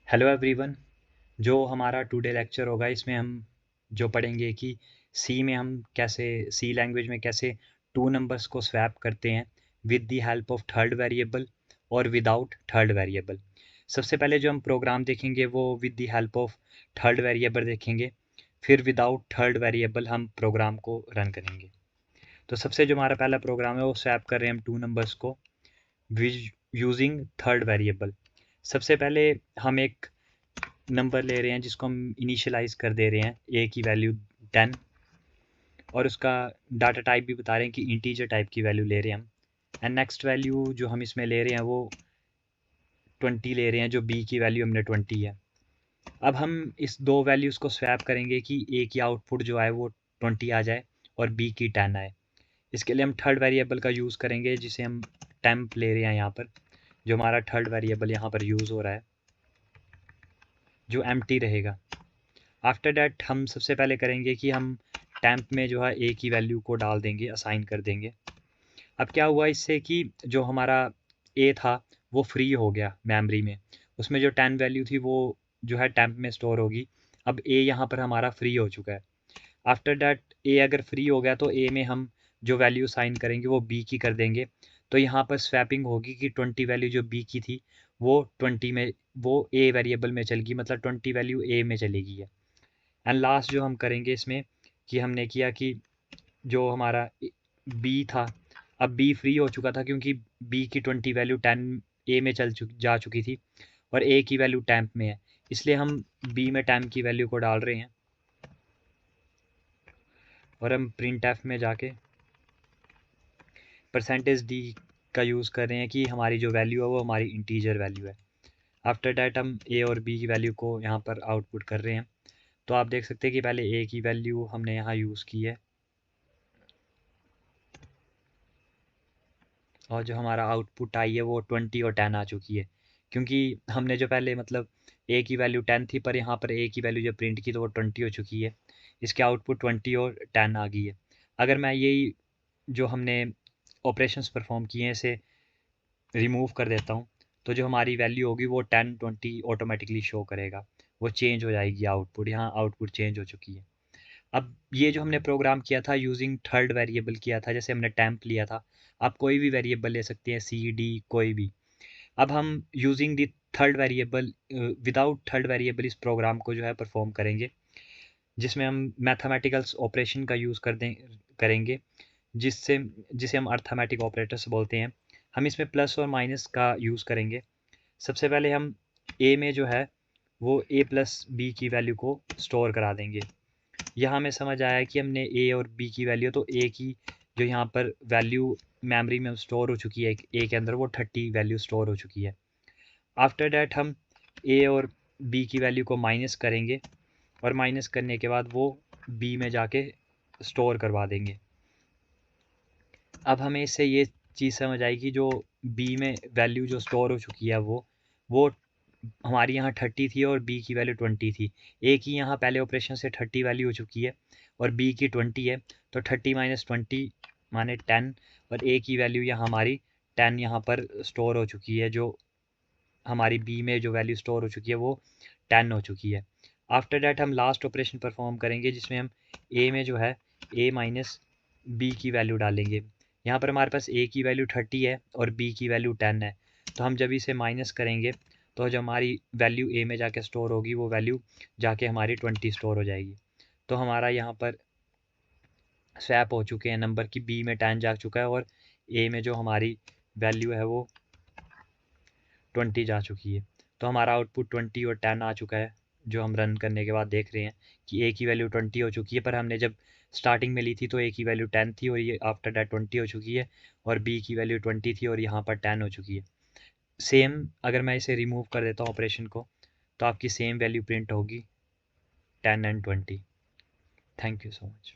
Hello everyone. जो हमारा today lecture होगा इसमें हम जो पढ़ेंगे कि सी लैंग्वेज में कैसे टू नंबर्स को स्वैप करते हैं with the help of third variable और विदाउट थर्ड वेरिएबल। सबसे पहले जो हम प्रोग्राम देखेंगे वो with the help of third variable देखेंगे, फिर विदाउट थर्ड वेरिएबल हम प्रोग्राम को रन करेंगे। तो सबसे जो हमारा पहला प्रोग्राम है वो स्वैप कर रहे हैं हम टू नंबर्स को यूजिंग थर्ड वेरिएबल। सबसे पहले हम एक नंबर ले रहे हैं जिसको हम इनिशियलाइज कर दे रहे हैं ए की वैल्यू 10 और उसका डाटा टाइप भी बता रहे हैं कि इंटीजर टाइप की वैल्यू ले रहे हैं हम। एंड नेक्स्ट वैल्यू जो हम इसमें ले रहे हैं वो 20 ले रहे हैं, जो बी की वैल्यू हमने 20 है। अब हम इस दो वैल्यूज़ को स्वैप करेंगे कि ए की आउटपुट जो आए वो 20 आ जाए और बी की 10 आए। इसके लिए हम थर्ड वेरिएबल का यूज़ करेंगे जिसे हम टेम्प ले रहे हैं यहाँ पर। जो हमारा थर्ड वेरिएबल यहाँ पर यूज़ हो रहा है जो एम्प्टी रहेगा। आफ्टर डैट हम सबसे पहले करेंगे कि हम टैम्प में जो है ए की वैल्यू को डाल देंगे, असाइन कर देंगे। अब क्या हुआ इससे कि जो हमारा ए था वो फ्री हो गया मेमोरी में, उसमें जो 10 वैल्यू थी वो जो है टैम्प में स्टोर होगी। अब ए यहाँ पर हमारा फ्री हो चुका है। आफ्टर डैट ए अगर फ्री हो गया तो ए में हम जो वैल्यू साइन करेंगे वो बी की कर देंगे। तो यहाँ पर स्वैपिंग होगी कि 20 वैल्यू जो बी की थी वो 20 में, वो ए वेरिएबल में चलेगी, मतलब 20 वैल्यू ए में चलेगी है। एंड लास्ट जो हम करेंगे इसमें कि हमने किया कि जो हमारा बी था, अब बी फ्री हो चुका था क्योंकि बी की 20 वैल्यू 10 ए में जा चुकी थी और ए की वैल्यू टैम्प में है, इसलिए हम बी में टैम्प की वैल्यू को डाल रहे हैं। और हम प्रिंट एफ में जाके परसेंटेज डी का यूज़ कर रहे हैं कि हमारी जो वैल्यू है वो हमारी इंटीजर वैल्यू है। आफ्टर डैट हम ए और बी की वैल्यू को यहाँ पर आउटपुट कर रहे हैं। तो आप देख सकते हैं कि पहले ए की वैल्यू हमने यहाँ यूज़ की है और जो हमारा आउटपुट आई है वो 20 और 10 आ चुकी है, क्योंकि हमने जो पहले मतलब ए की वैल्यू 10 थी पर यहाँ पर ए की वैल्यू जब प्रिंट की तो वो 20 हो चुकी है। इसके आउटपुट 20 और 10 आ गई है। अगर मैं यही जो हमने ऑपरेशंस परफॉर्म किए हैं इसे रिमूव कर देता हूँ तो जो हमारी वैल्यू होगी वो 10 20 ऑटोमेटिकली शो करेगा, वो चेंज हो जाएगी आउटपुट। यहाँ आउटपुट चेंज हो चुकी है। अब ये जो हमने प्रोग्राम किया था यूजिंग थर्ड वेरिएबल किया था, जैसे हमने टेम्प लिया था, आप कोई भी वेरिएबल ले सकते हैं, सी डी कोई भी। अब हम using the third variable without third variable इस प्रोग्राम को जो है परफॉर्म करेंगे, जिसमें हम मैथमेटिकल्स ऑपरेशन का यूज़ करेंगे, जिससे जिसे हम अर्थमेटिक ऑपरेटर्स बोलते हैं। हम इसमें प्लस और माइनस का यूज़ करेंगे। सबसे पहले हम ए में जो है वो ए प्लस बी की वैल्यू को स्टोर करा देंगे। यहाँ हमें समझ आया कि हमने ए और बी की वैल्यू, तो ए की जो यहाँ पर वैल्यू मेमोरी में स्टोर हो चुकी है ए के अंदर, वो 30 वैल्यू स्टोर हो चुकी है। आफ्टर डैट हम ए और बी की वैल्यू को माइनस करेंगे और माइनस करने के बाद वो बी में जाके स्टोर करवा देंगे। अब हमें इससे ये चीज़ समझ आएगी, जो बी में वैल्यू जो स्टोर हो चुकी है वो हमारी यहाँ 30 थी और बी की वैल्यू 20 थी। ए की यहाँ पहले ऑपरेशन से 30 वैल्यू हो चुकी है और बी की 20 है, तो 30 माइनस 20 माने 10, और ए की वैल्यू यहाँ हमारी 10 यहाँ पर स्टोर हो चुकी है। जो हमारी बी में जो वैल्यू स्टोर हो चुकी है वो 10 हो चुकी है। आफ्टर डैट हम लास्ट ऑपरेशन परफॉर्म करेंगे जिसमें हम ए में जो है ए माइनस बी की वैल्यू डालेंगे। यहाँ पर हमारे पास ए की वैल्यू 30 है और बी की वैल्यू 10 है, तो हम जब इसे माइनस करेंगे तो जो हमारी वैल्यू ए में जाके स्टोर होगी वो वैल्यू जाके हमारी 20 स्टोर हो जाएगी। तो हमारा यहाँ पर स्वैप हो चुके हैं नंबर की, बी में 10 जा चुका है और ए में जो हमारी वैल्यू है वो 20 जा चुकी है। तो हमारा आउटपुट 20 और 10 आ चुका है, जो हम रन करने के बाद देख रहे हैं कि ए की वैल्यू 20 हो चुकी है, पर हमने जब स्टार्टिंग में ली थी तो ए की वैल्यू 10 थी और ये आफ्टर डैट 20 हो चुकी है, और बी की वैल्यू 20 थी और यहाँ पर 10 हो चुकी है। सेम अगर मैं इसे रिमूव कर देता हूँ ऑपरेशन को, तो आपकी सेम वैल्यू प्रिंट होगी 10 and 20। Thank you so much.